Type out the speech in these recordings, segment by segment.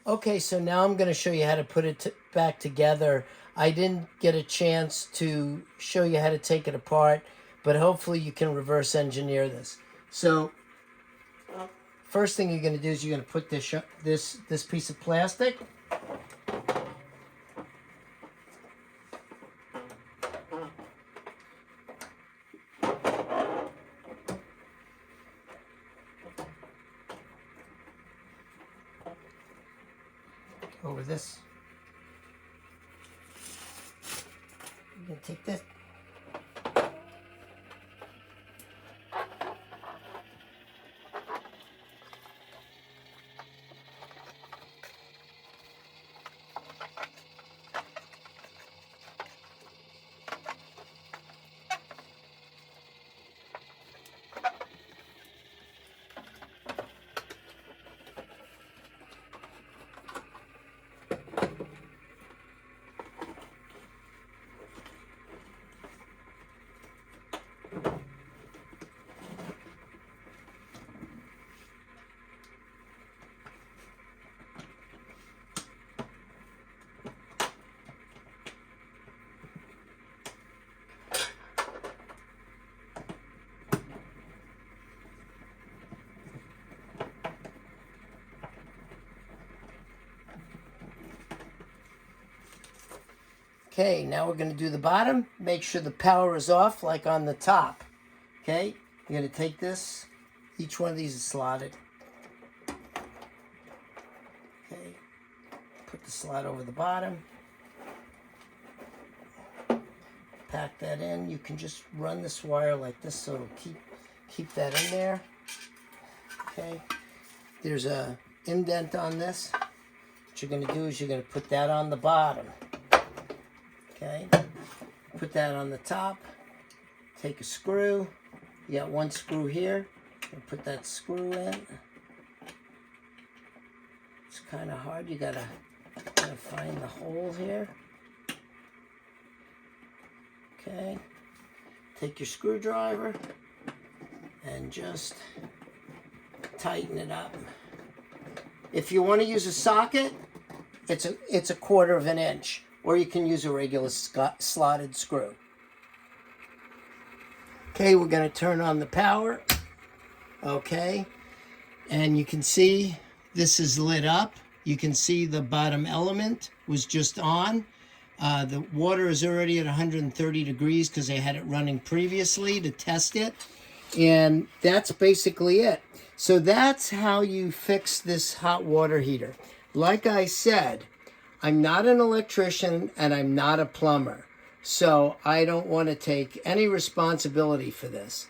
Okay, so now I'm going to show you how to put it back together. I didn't get a chance to show you how to take it apart, but hopefully you can reverse engineer this. So first thing you're going to do is you're going to put this piece of plastic over this. You're going to take this. Okay, now we're going to do the bottom. Make sure the power is off like on the top. Okay, you're going to take this. Each one of these is slotted. Okay, put the slot over the bottom. Pack that in. You can just run this wire like this so it'll keep that in there. Okay, there's a indent on this. What you're going to do is you're going to put that on the bottom. Okay, put that on the top. Take a screw. You got one screw here. And put that screw in. It's kind of hard. You gotta find the hole here. Okay. Take your screwdriver and just tighten it up. If you want to use a socket, it's a 1/4 of an inch. Or you can use a regular slotted screw. Okay, we're going to turn on the power. Okay, and you can see this is lit up. You can see the bottom element was just on. The water is already at 130 degrees because I had it running previously to test it. And that's basically it. So that's how you fix this hot water heater. Like I said, I'm not an electrician and I'm not a plumber, so I don't want to take any responsibility for this.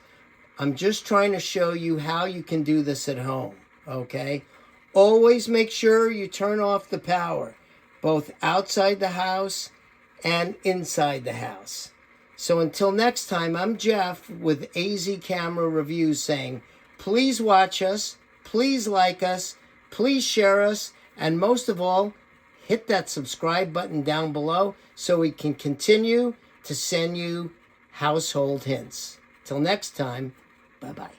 I'm just trying to show you how you can do this at home, okay? Always make sure you turn off the power, both outside the house and inside the house. So until next time, I'm Jeff with AZ Camera Reviews saying, please watch us, please like us, please share us, and most of all, hit that subscribe button down below so we can continue to send you household hints. Till next time, bye-bye.